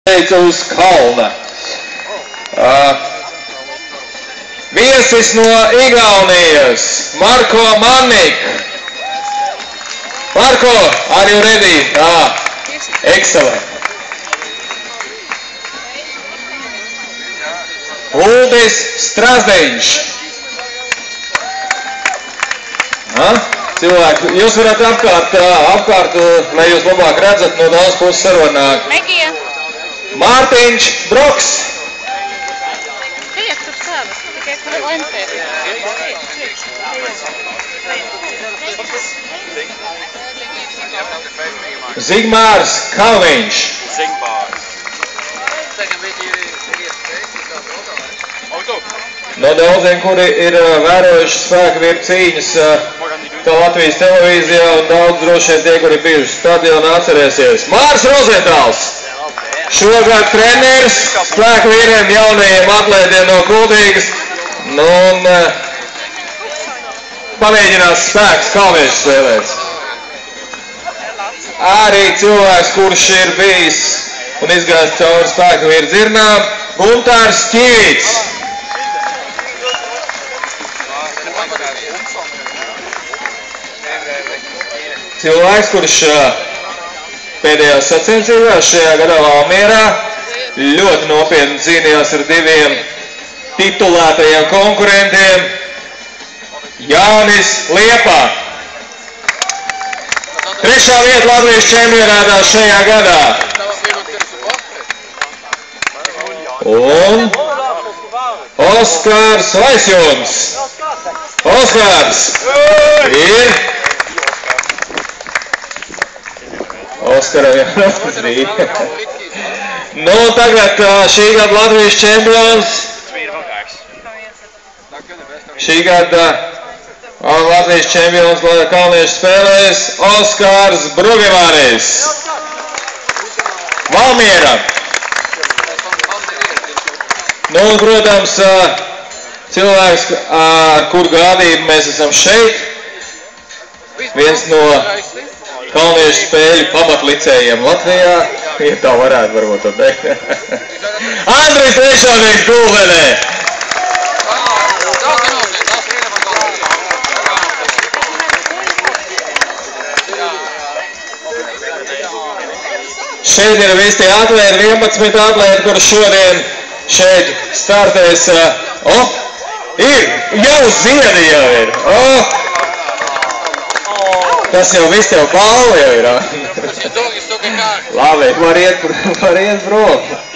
Uz kalna. Viesis no Igaunijas, Marko Mannik. Marko, are you ready? Excellent. Uldis Strasdeņš. Cilvēki, jūs varat apkārt, lai jūs labāk redzat, no daudz puses sarunāk. Megija. Mārtiņš Broks. Zigmārs Kalniņš. No daudziem, kuri ir vērojuši spēku vietu cīņas tā Latvijas televīzijā, un daudz droši vien tie, kuri bijuši stadionā, atcerēsies. Mārs Rozentāls. Šogad treneris spēku vīriem jaunajiem atlētiem no Kuldīgas, un pamēģinās spēks kalniešu spēlēt. Arī cilvēks, kurš ir bijis un izgājis cauri spēku vīru dzirnām, Guntārs Ķīvīts. Cilvēks, kurš pēdējās sacensībās šajā gadā Valmierā ļoti nopietni cīnījās ar diviem titulētajiem konkurentiem. Jānis Liepa. Trešā vieta Latvijas čempionātā šajā gadā. Un Oskars Vaisjons. Oskars ir... Oskaram jāatpazīst. Nu, tagad šī gada Latvijas čempions. Šī gada Latvijas čempions kalniešu spēlēs Oskars Brugevānis. Valmiera. Nu, protams, cilvēks, ar kuru gādību mēs esam šeit. Viens no kalniešu spēļu pamatlicējiem Latvijā, ja tā varētu varbūt to teikt. Andris Trešānieks Gulbenē. Šeit ir visi tie atlēti, 11 atlēti, kur šodien šeit startēs. Ir, jau ziedi jau ir. Tas jau viss tev balva jau ir. Labi, var iet prom.